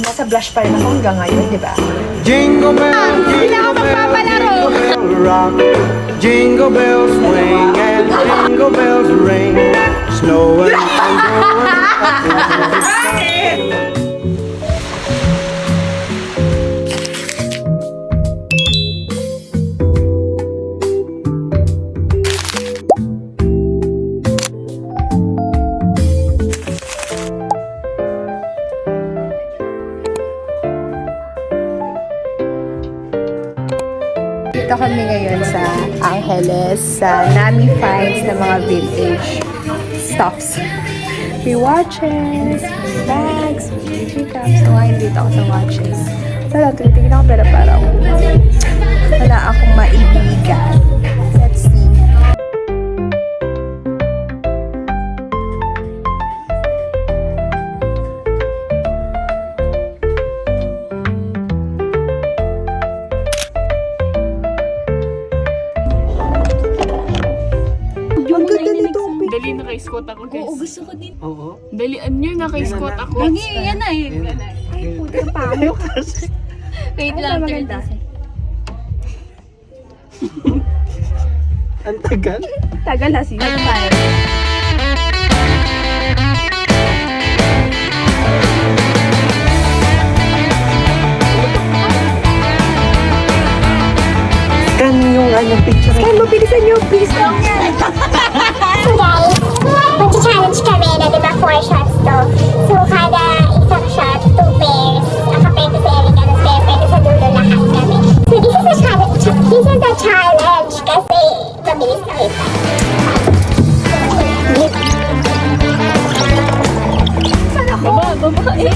nasa blush pa rin ako hanggang ngayon, di ba? Jingle bell, jingle bell, jingle bell rock. Jingle bells swing and jingle bells ring. Snowing and blowing up into the sky. Dito kami ngayon sa Angeles, sa Nami Finds na mga vintage stuffs. May watches, bags, teacups. So ngayon dito ako sa watches. Wala, tinitingin ako pero parang wala akong maibigan. Let's see. Ang ganda nito. Dali naka-squat ako, guys. Oo, gusto ko din. Oo. Dalian nyo, naka-squat ako. Lagi, yan na eh. Ay, puti ang pamo. Wait lang, maganda. Ang tagal. Tagal ha siya. Scan yung picture. Kaya mabilisan nyo, please lang yan. Guys, mag-challenge kami na diba 4 shots to. So, kada isang shot, 2 pairs. Nakapwede sa Erika, tapos pwede sa dulo lahat kami. So, this is a challenge kasi mabilis na kita. Baba, eh.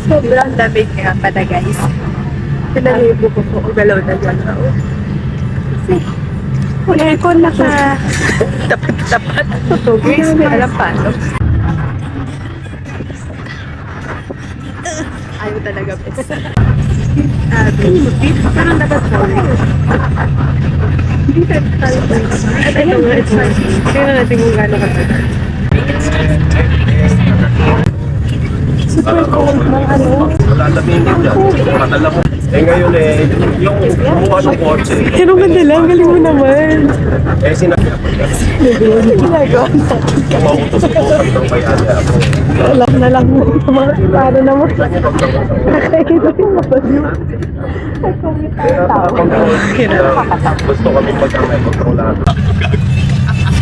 Sobrang lamig nga pala guys. Pinalibo ko po, galaw na galaw. Kasi, kung aircon naka tapat-tapat ito guys, may alam paano. Ayaw talaga bes. Parang dapat hindi tayo at ito nga, it's fine. Kaya natin kung gano'n ka. Super cold ng ano. Lalamihin dyan. Madala mo. Eh ngayon yung kumuha ng kotse. Pero ganda lang, galing mo naman. Sinabi ako dyan. Ginagawa natin. Kumautos ko ng may-ari ako. Alam na lang mo. Paano naman? Nakakita yung mabaliw. Gusto kami pagkamay kontrolado.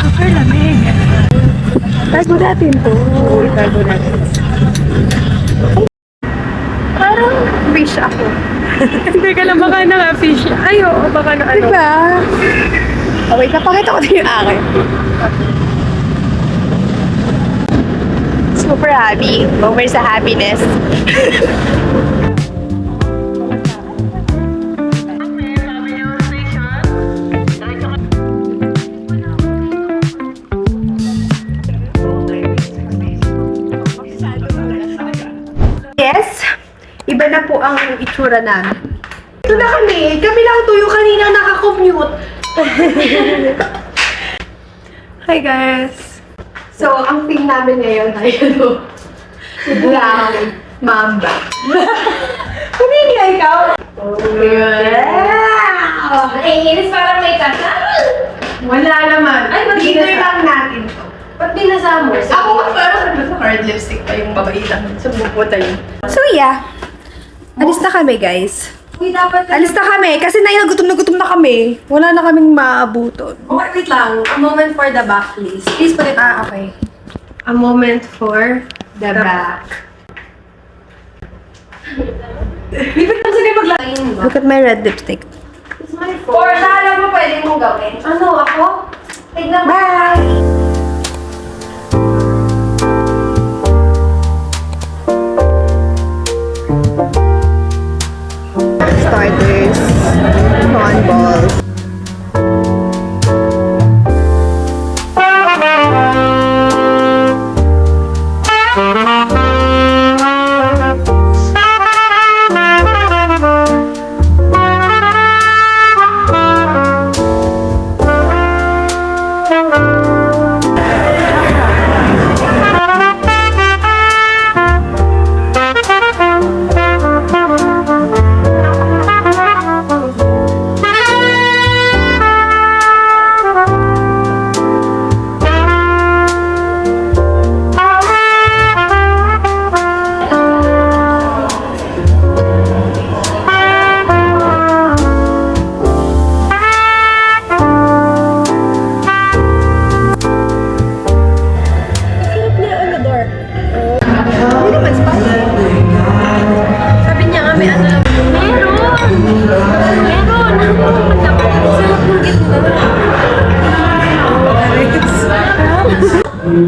Super lamig. Tago natin to. Tago natin. Parang fish ako. Hindi ka lang baka naka-fish. Ay, oo, baka na ano. Diba? Oh, wait, napakita ko din yung akin. Super happy. Over sa happiness. Yes, iba na po ang itsura namin. Ito na kami. Kami lang to yung kanina naka-commute. Hi guys. So, ang theme namin ngayon ay ano? Brown Mamba. Hindi nga ikaw. Wow! Naiinis parang may kasa. Wala naman. Ay, ba't Dinner binasa? lang natin to. Ba't binasa mo? Ako nga parang sa hard lipstick pa yung babaitang sa buko tayo. So yeah, alis na kami guys. Uy, dapat Alis na kami kasi nagutom na kami. Wala na kaming maabuton. Okay, wait lang. A moment for the back, please. Please put it Okay. A moment for the back. Bibig lang sila maglagay mo. Look at my red lipstick. It's my phone. Or sa alam mo pwede mong gawin. Ano, ako? Tignan mo. Bye! Starters, lawn balls.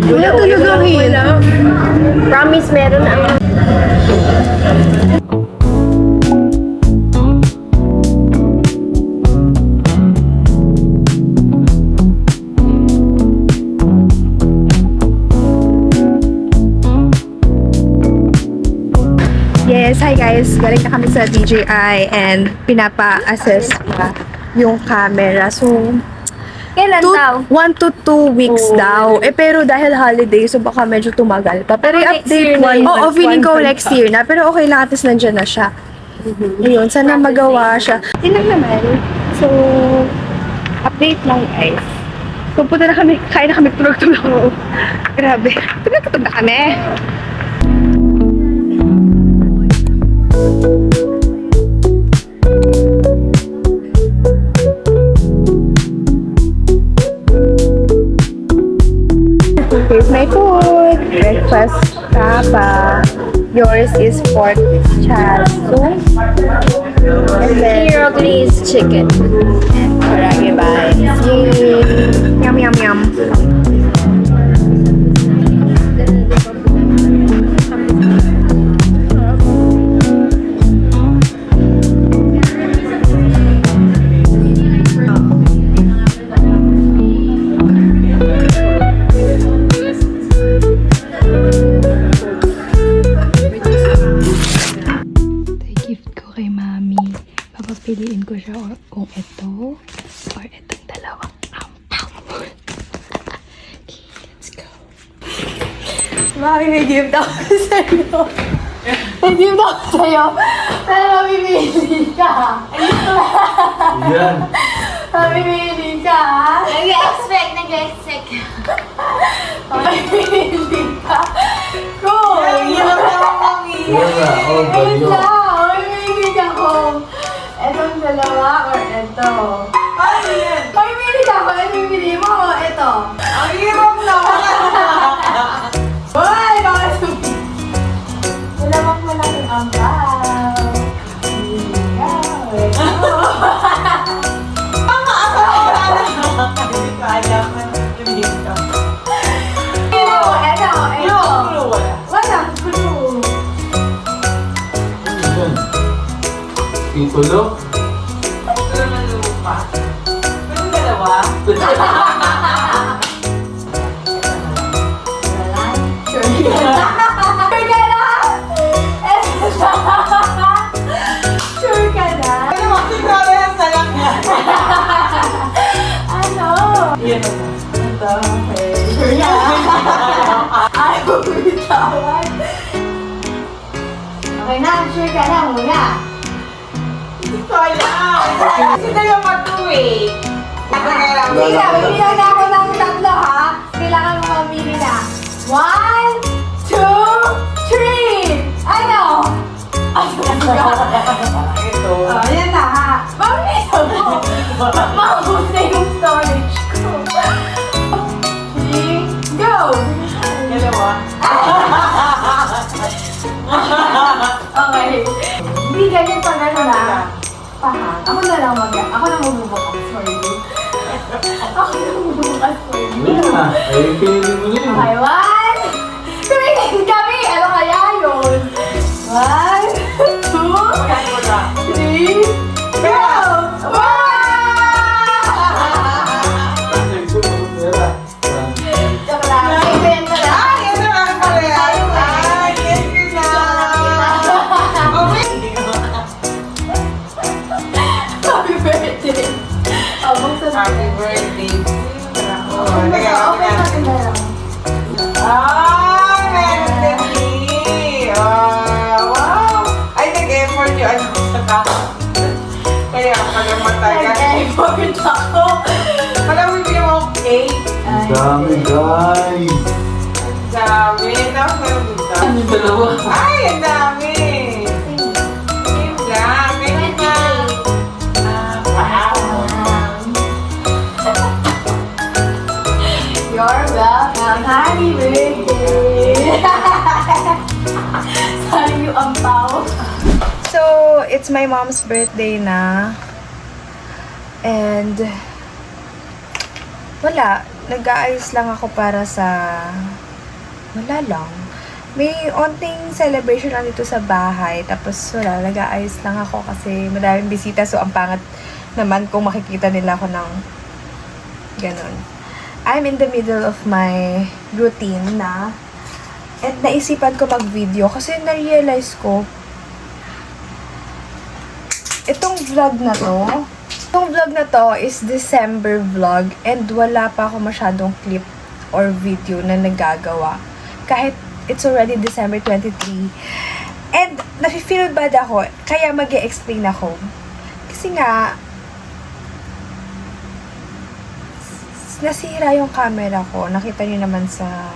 Wala talaga hirap. Promise, meron ang... Yes, hi guys. Galing na kami sa DJI and pinapa-assess pa yung camera. So, Kailan daw? 1 to 2 weeks daw. Eh, pero dahil holiday, so baka medyo tumagal pa. Pero Next i-update year na yun. Oo, feeling ko next year na. Pero okay lang, at least nandyan na siya. Ayun, sana magawa siya. Yun lang naman. So, update lang guys. So, punta na kami, kain na kami, tulog-tulog. Grabe, tulog-tulog na kami. Here's my food. Breakfast tapa. Yours is pork chasu. And then Please, chicken. Karage bites. Yay! Yum, yum, yum. Gift ko kay Mami. Papapiliin ko siya kung ito or itong dalawang ampaw. Okay, let's go. Mami, may gift ako sa'yo. May gift ako sa'yo. Pero mamimili ka. Yan. Mamimili ka. Nag-expect. Mamimili ka. Go! Wala. Oh, Wait ganyo. lang. Mamimili ka ko. Itong dalawa or ito? Mamimili ka ko. Ano bibili mo? Ito. Ang hirap naman. Hoy! Bakit subi? Dalawang malaking ampaw. Mamimili ka. Ito. Walang clue. Yan. Titulo? Sure ka na? Sure ka na? Ano? Sure na? Ayaw bitawan. Okay na, sure ka na muna. Bibilang na ako ng tatlo ha. Kailangan mo mamili na. 1, 2, 3! Ano? Ito. Oh, yan na ha. Mamili mo. Maubos na yung storage ko. 3, go! Okay. Hindi ganyan pag ano na. Paha. Ako na lang ako na magbubukas for you. Ako na magbubukas for you. Yan na. Ay, pinili mo na yun. Okay, 1. Tumingin kami! Ano kaya yun? 1, 2, 3, go! Wow! Joke lang. Ibenta na. Happy birthday! Oh, buksan natin. Happy birthday. Open natin na lang. Meron din ni. Wow! Ay, nag-effort yung ano sa kakot. Kaya pag-amatay ka. Nag-effort ako. Pala mo yung mo cake. Ang dami, guys. Ang dami. Tapos meron dito. Yung dalawa. Ay, ang dami. Yun lang. Ganyan na. Wow. You're welcome. Happy birthday! Sorry, you ampaw. So, it's my mom's birthday na. And, wala. Nag-aayos lang ako para sa... Wala lang. May onting celebration lang dito sa bahay. Tapos, wala. Nag-aayos lang ako kasi madaming bisita. So, ang pangat naman kung makikita nila ako ng ganun. I'm in the middle of my routine na. At naisipan ko mag-video kasi na-realize ko itong vlog na to is December vlog and wala pa ako masyadong clip or video na nagagawa. Kahit it's already December 23. And nafe-feel bad ako, kaya mag-e-explain ako. Kasi nga, nasira yung camera ko. Nakita niyo naman sa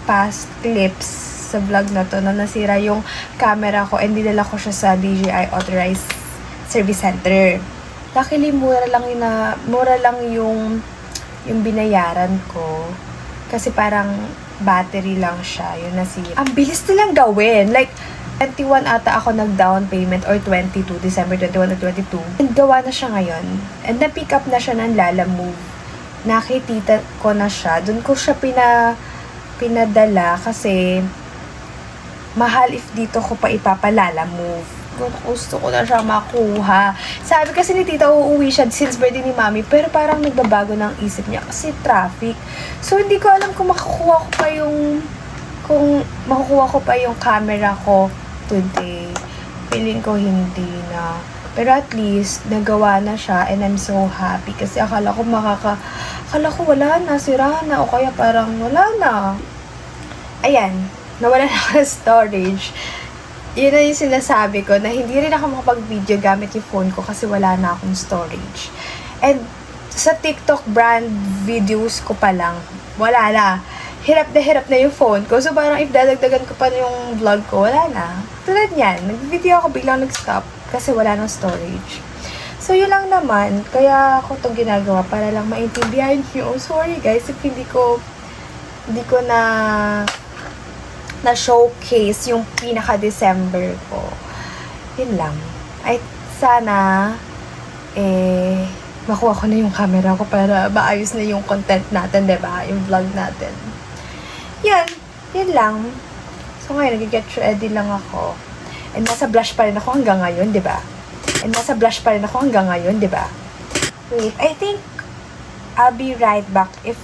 past clips sa vlog na to na nasira yung camera ko and dinala ko siya sa DJI Authorized Service Center. Luckily, mura lang yung binayaran ko. Kasi parang battery lang siya. Yun nasira. Ang bilis nilang gawin. Like, 21 ata ako nag-down payment or 22, December 21 or 22. And gawa na siya ngayon. And na-pick up na siya ng Lalamove. Nakitita ko na siya. Doon ko siya pinadala kasi mahal if dito ko pa ipapalalamove. Gusto ko na siya makuha. Sabi kasi ni tita, uuwi siya since birthday ni mami, pero parang nagbabago ng isip niya kasi traffic. So, hindi ko alam kung makukuha ko pa yung camera ko today. Feeling ko hindi na. Pero at least, nagawa na siya and I'm so happy kasi akala ko wala na, sira na, o kaya parang wala na. Ayan, nawala na ako ng storage. Yun na yung sinasabi ko na hindi rin ako makapag-video gamit yung phone ko kasi wala na akong storage. And sa TikTok brand videos ko pa lang, wala na. Hirap na yung phone ko. So parang if dadagdagan ko pa yung vlog ko, wala na. Tulad yan, nag-video ako biglang nag-stop kasi wala nang storage. So yun lang naman, kaya ako itong ginagawa para lang maintindihan nyo. Sorry guys if hindi ko na showcase yung pinaka-December ko. Yun lang. Ay, sana makuha ko na yung camera ko para maayos na yung content natin, diba? Yung vlog natin. Yun lang. So ngayon, nag-get ready lang ako. And nasa blush pa rin ako hanggang ngayon, diba? Wait, I think I'll be right back if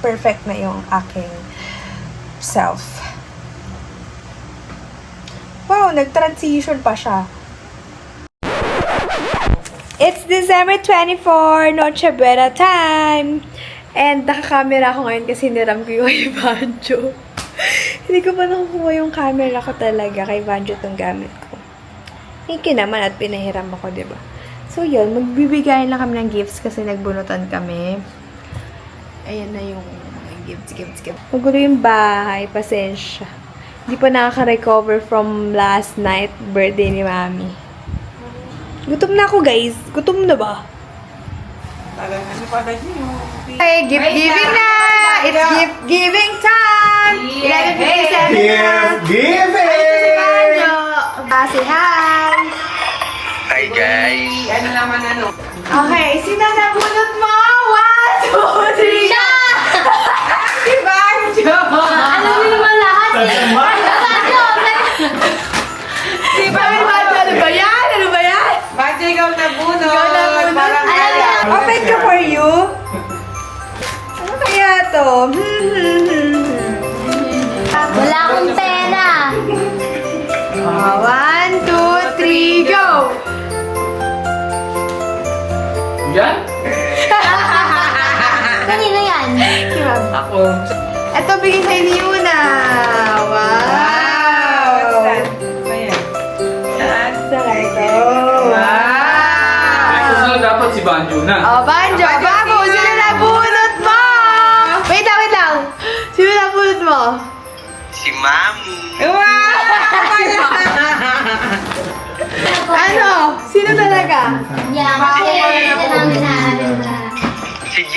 perfect na yung aking self. Wow, nag-transition pa siya. It's December 24, Noche Buena time! And naka-camera ako ngayon kasi niram ko yung Banjo. Hindi ko pa nakukuha yung camera ko talaga. Kay Banjo itong gamit ko. Thank you naman at pinahiram ako, diba? So yun, magbibigayan lang kami ng gifts kasi nagbunutan kami. Ayan na yung gifts. Magulo yung bahay, pasensya. Hindi pa nakaka-recover from last night birthday ni Mami. Gutom na ako, guys. Gutom na ba? Hey, gift giving na! It's gift giving time! 11:57 na! Give Say hi! Hi guys! Okay, sino nabunot mo? 1, 2, 3, go! Si Banjo! Alam niyo naman lahat eh. Si Banjo, ano ba yan? Ba't ikaw nabunod? Ikaw nabunod? Parang kaya. Open ka for you. Ano kaya to? Wala akong pera. 1, 2, 3, go! Yan? Kanino yan? Si Ma'am. Ako. Ito, bigay sa'yo ni Yuna. Wow! Saan ito? Wow! Susunod dapat si Banjo na. Oh, Banjo! Bago! Sino nabunot mo? Wait lang! Sino nabunot mo? Si Mami. Ano? Sino talaga? Yeah, kasi ito namin na. Si G.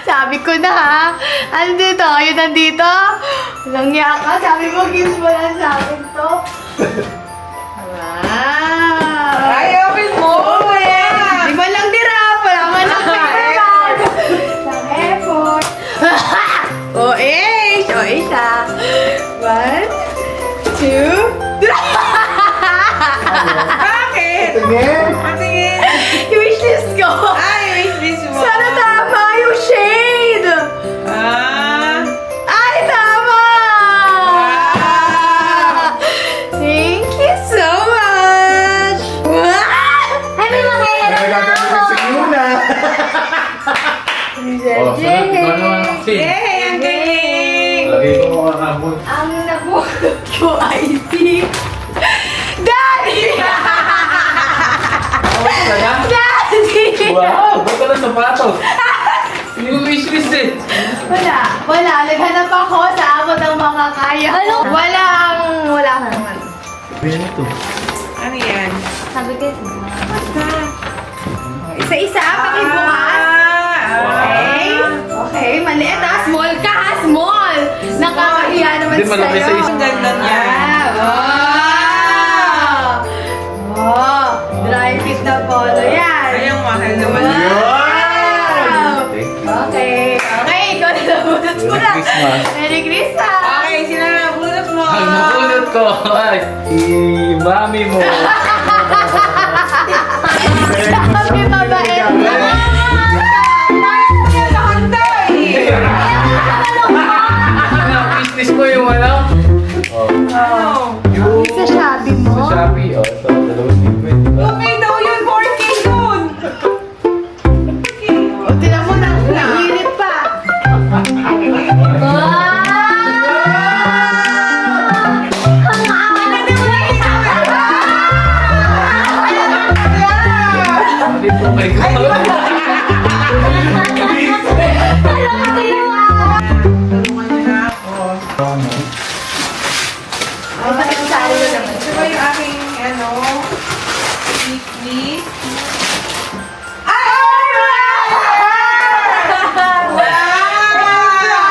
Sabi ko na ha. Andito, yun nandito. Walang niya ka. Sabi mo, kiss mo lang sa akin to. Wow. Ay, open mo! Di ba lang dirap? Wala man lang dirap. Isang effort. O, siya. 1, 2, Bakit? Tingin. Patingin. yung wishlist ko. Ay, wishlist mo. Sana tama yung shade. Ah. Ay, tama! Thank you so much! Ay, may mga Ay, gagawin ko si Yuna. Oh, sunod. Ikaw naman ang scene. Yay! Ang galing! Lagi ko mga kabon. Ang nabukod ko ay si Daddy! Daddy! Wow! Ba't ka na sapatos? Yung wishlist eh. Wala. Naghanap ako sa abot ng makakaya. Ano? Wala ka naman. Benito. Ano yan? Sabi ko, Isa-isa, pakibukas. Okay, maliit ha. Small ka ha, small. Nakakahiya naman Hindi, malaki sa isa. Ang ganda niya. Oh, dry fit na polo yan. Ay, ang mahal naman. Wow! Thank you. Okay, ikaw na nabunot mo na. Merry Christmas. Merry Christmas! Okay, sino na nabunot mo? Ay, nakulot ko. Ay, mami mo. Sabi mabait na. Wishlist mo yung ano? Oh. Yung Sa Shopee mo? sa Shopee. Oh, ito. Dalawang liquid. Okay daw yun, 4K yun! O, tinan mo na. Nahirit pa. Dito kay ko. Tulungan niyo na ako. Ay, bakit sa'yo na naman? Ito ba yung aking, weekly?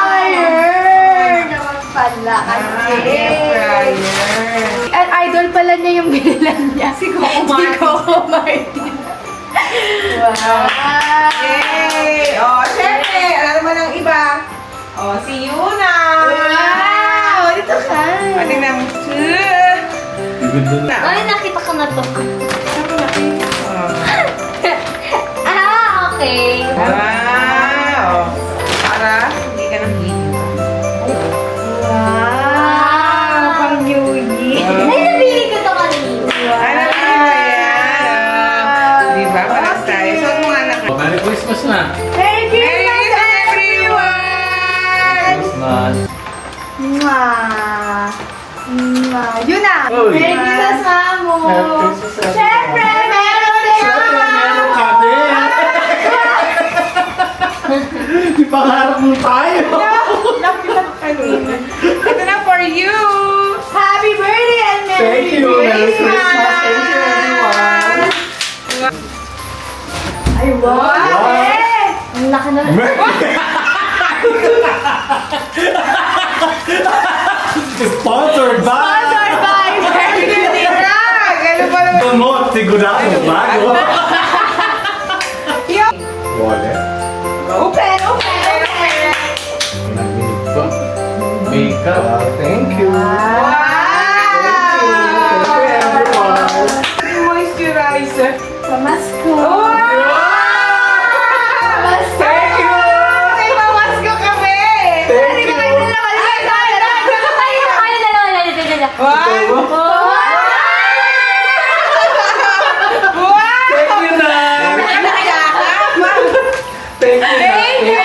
Fryer! Naman pala kasi. An idol pala niya yung binilan niya. Si Coco Martin. Wow! Yay! Oh, syempre, alam naman ng iba. Oh, si Yuna. Wow! Dito ka. Patingnan mo. Ganda na. Ay, nakita ko na to. Oh. Okay. Wow! Para hindi ka nang Wow! Pang New Year. Ay, nabili ko to kanina. Ano ba yan? Di ba? Paras tayo. So, ano nga na ka? Merry Christmas na. Merry Christmas, everyone! Christmas. Mwah! Mwah! Yun na! Uy. Merry Christmas, Mamo! Merry Christmas, Siyempre, meron din Siyempre, meron kami. Di pangarap mo tayo. Lapit kanina. Ito na for you! Happy birthday and Merry Thank you. Merry Christmas! Christmas. Thank you, everyone. Ay, wow! Eh! Ang laki na. Sponsored by Sponsored by Merry Christmas! Ano ba naman? Gamot, sigurado bago. Wallet. Open! Nagbinig pa. Makeup. Thank you. Thank you, everyone. Moisturizer. Pamasko! Pamasko! Thank you! May mamasko kami! Thank you. What? Thank you, Nay. Thank you, Thank you!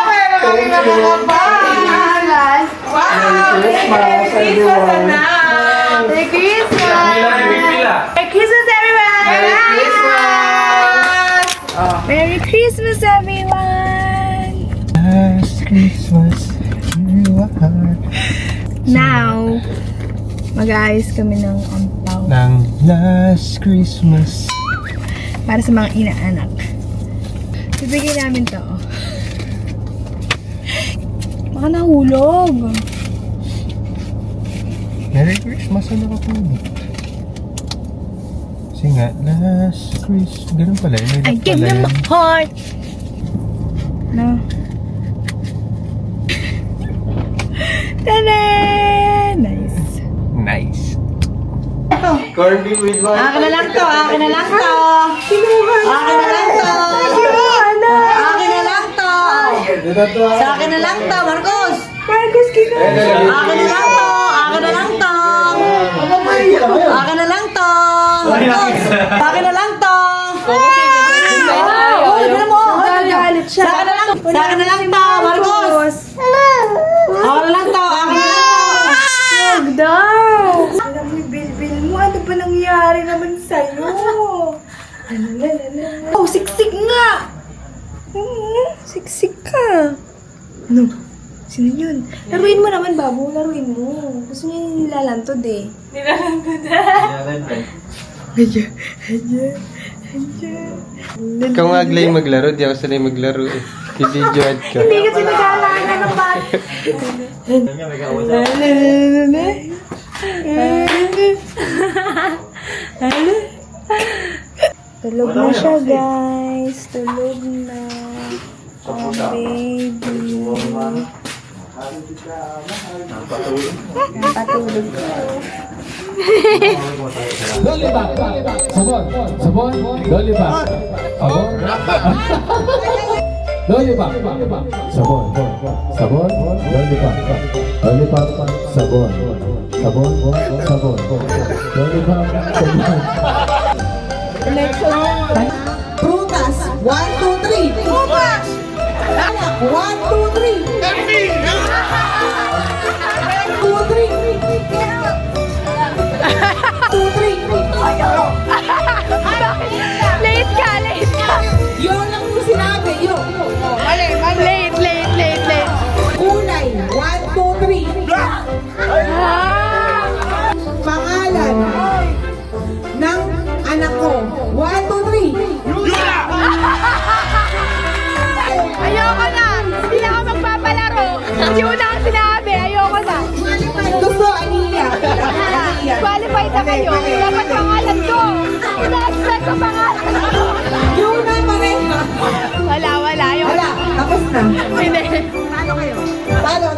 Meron kami nakakabahan! Wow! Merry Christmas, Merry Christmas, everyone. anak! Merry Christmas! Pila. Merry Christmas, everyone! Merry Christmas! Oh. Merry Christmas, everyone! Last Christmas, you are. Now, mag-aayos kami ng ampaw Ng last Christmas. para sa mga inaanak. Bibigyan namin to. Baka nahulog. Merry Christmas na nakapulot. Kasi nga, last Christmas. Ganun pala. May I give you my heart. No. Tada! Nice. Nice. Corned beef with one. Akin na lang to, akin na lang to. Akin na lang to. Akin na lang to. Sa akin na lang to, Marcos. Marcos, kika. Akin na lang to. Akin na lang to. Akin na lang to. Marcos. Akin na lang to. Oh, tignan mo. Galit siya. Sa akin na lang. Sa akin na lang to, Marcos. Akin na lang to. Akin na lang to. Huwag daw. Alam mo, bil mo. Ano ba nangyari naman sa'yo? Oh, siksik nga. Siksik ka. Ano? Sino yun? Laruin mo naman, Babo. Laruin mo. Gusto niya yung nilalantod eh. Ikaw nga Aglay maglaro. Di ako sanay maglaro eh. Video-ad ka. Hindi kasi nag-aalaga ng bata. Tulog na siya, guys. Tulog na. Oh, baby. Patulog ka. Lollipop. Sabon. Sabon. Lollipop. Sabon. Lollipop. Sabon. Sabon. Lollipop. Lollipop. Sabon. Sabon. Sabon. Lollipop. Sabon. Prutas. 1, 2, 3. Prutas. 1, 2, 3. 2, 3. Late ka, late ka. Yun lang yung sinabi. Yun. Late. Kulay. 1, 2, 3. Pangalan ng anak ko. 1, 2, 3. Ayoko na. Hindi na ako magpapalaro. Yung una ang sinabi, ayoko na. Gusto, Aniya. Qualified na kayo. Dapat pangalan ko. Ina-expect ko pangalan ko. Yun na pareha. Wala. Ayoko Wala. Tapos na. Hindi. Talo.